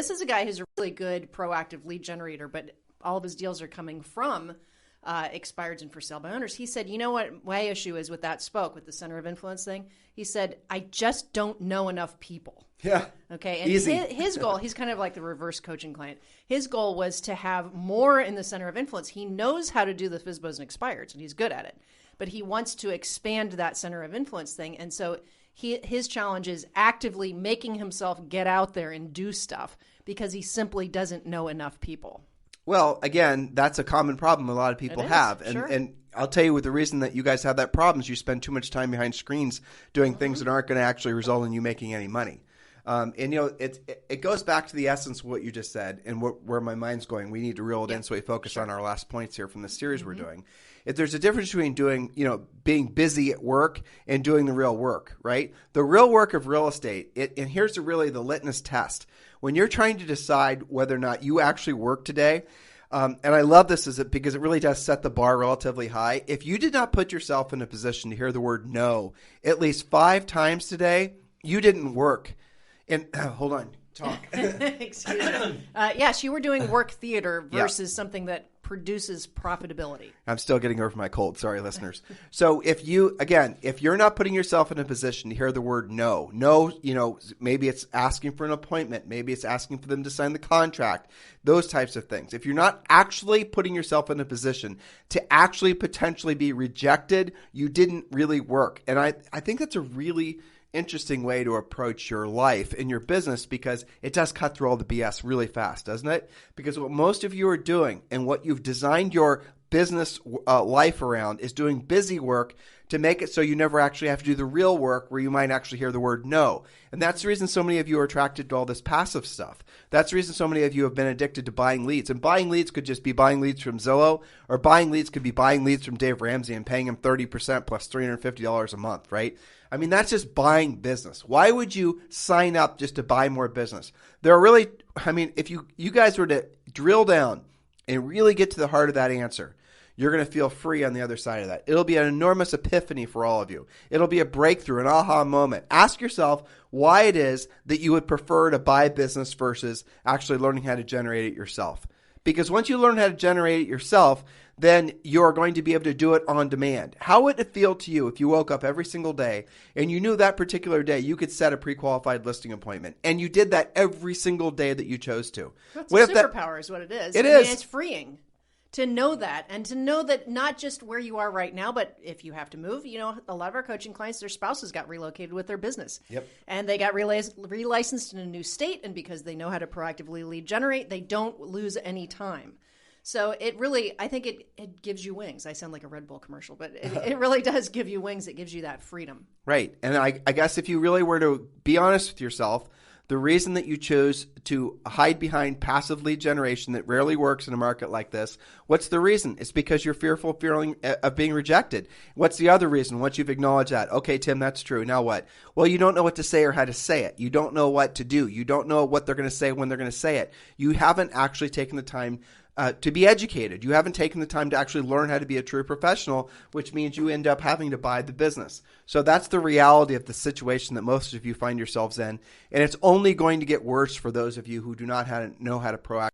This is a guy who's a really good proactive lead generator, but all of his deals are coming from expireds and for sale by owners. He said, you know what my issue is with that with the center of influence thing? He said, I just don't know enough people. Yeah. Okay. And easy. His goal, he's kind of like the reverse coaching client. His goal was to have more in the center of influence. He knows how to do the FSBOs and expireds, and he's good at it. But he wants to expand that center of influence thing. And so his challenge is actively making himself get out there and do stuff because he simply doesn't know enough people. Well, again, that's a common problem a lot of people have. And, sure. and I'll tell you, with the reason that you guys have that problem is you spend too much time behind screens doing things that aren't going to actually result in you making any money. And, you know, it goes back to the essence of what you just said and where my mind's going. We need to reel it in so we focus on our last points here from the series we're doing. If there's a difference between doing, you know, being busy at work and doing the real work, right? The real work of real estate, and here's really the litmus test. When you're trying to decide whether or not you actually work today, and I love this because it really does set the bar relatively high. If you did not put yourself in a position to hear the word no at least 5 times today, you didn't work. And hold on, talk. Excuse me. Yes, you were doing work theater versus something that produces profitability. I'm still getting over my cold. Sorry, listeners. So if you're not putting yourself in a position to hear the word no, you know, maybe it's asking for an appointment. Maybe it's asking for them to sign the contract, those types of things. If you're not actually putting yourself in a position to actually potentially be rejected, you didn't really work. And I think that's a really interesting way to approach your life and your business because it does cut through all the BS really fast, doesn't it? Because what most of you are doing and what you've designed your business life around is doing busy work to make it so you never actually have to do the real work where you might actually hear the word no. And that's the reason so many of you are attracted to all this passive stuff. That's the reason so many of you have been addicted to buying leads. And buying leads could just be buying leads from Zillow, or buying leads could be buying leads from Dave Ramsey and paying him 30% plus $350 a month, right? I mean, that's just buying business. Why would you sign up just to buy more business? There are really, I mean, if you guys were to drill down and really get to the heart of that answer, you're going to feel free on the other side of that. It'll be an enormous epiphany for all of you. It'll be a breakthrough, an aha moment. Ask yourself why it is that you would prefer to buy business versus actually learning how to generate it yourself. Because once you learn how to generate it yourself, then you're going to be able to do it on demand. How would it feel to you if you woke up every single day and you knew that particular day you could set a pre-qualified listing appointment and you did that every single day that you chose to? That's a superpower is what it is. It is. Mean, it's freeing to know that, and to know that not just where you are right now, but if you have to move. You know, a lot of our coaching clients, their spouses got relocated with their business. Yep. And they got relicensed in a new state, and because they know how to proactively lead generate, they don't lose any time. So it really, I think it gives you wings. I sound like a Red Bull commercial, but it really does give you wings. It gives you that freedom. Right. And I guess if you really were to be honest with yourself, the reason that you chose to hide behind passive lead generation that rarely works in a market like this, what's the reason? It's because you're fearful of being rejected. What's the other reason? Once you've acknowledged that, okay, Tim, that's true. Now what? Well, you don't know what to say or how to say it. You don't know what to do. You don't know what they're going to say when they're going to say it. You haven't actually taken the time to be educated. You haven't taken the time to actually learn how to be a true professional, which means you end up having to buy the business. So that's the reality of the situation that most of you find yourselves in. And it's only going to get worse for those of you who do not know how to proactively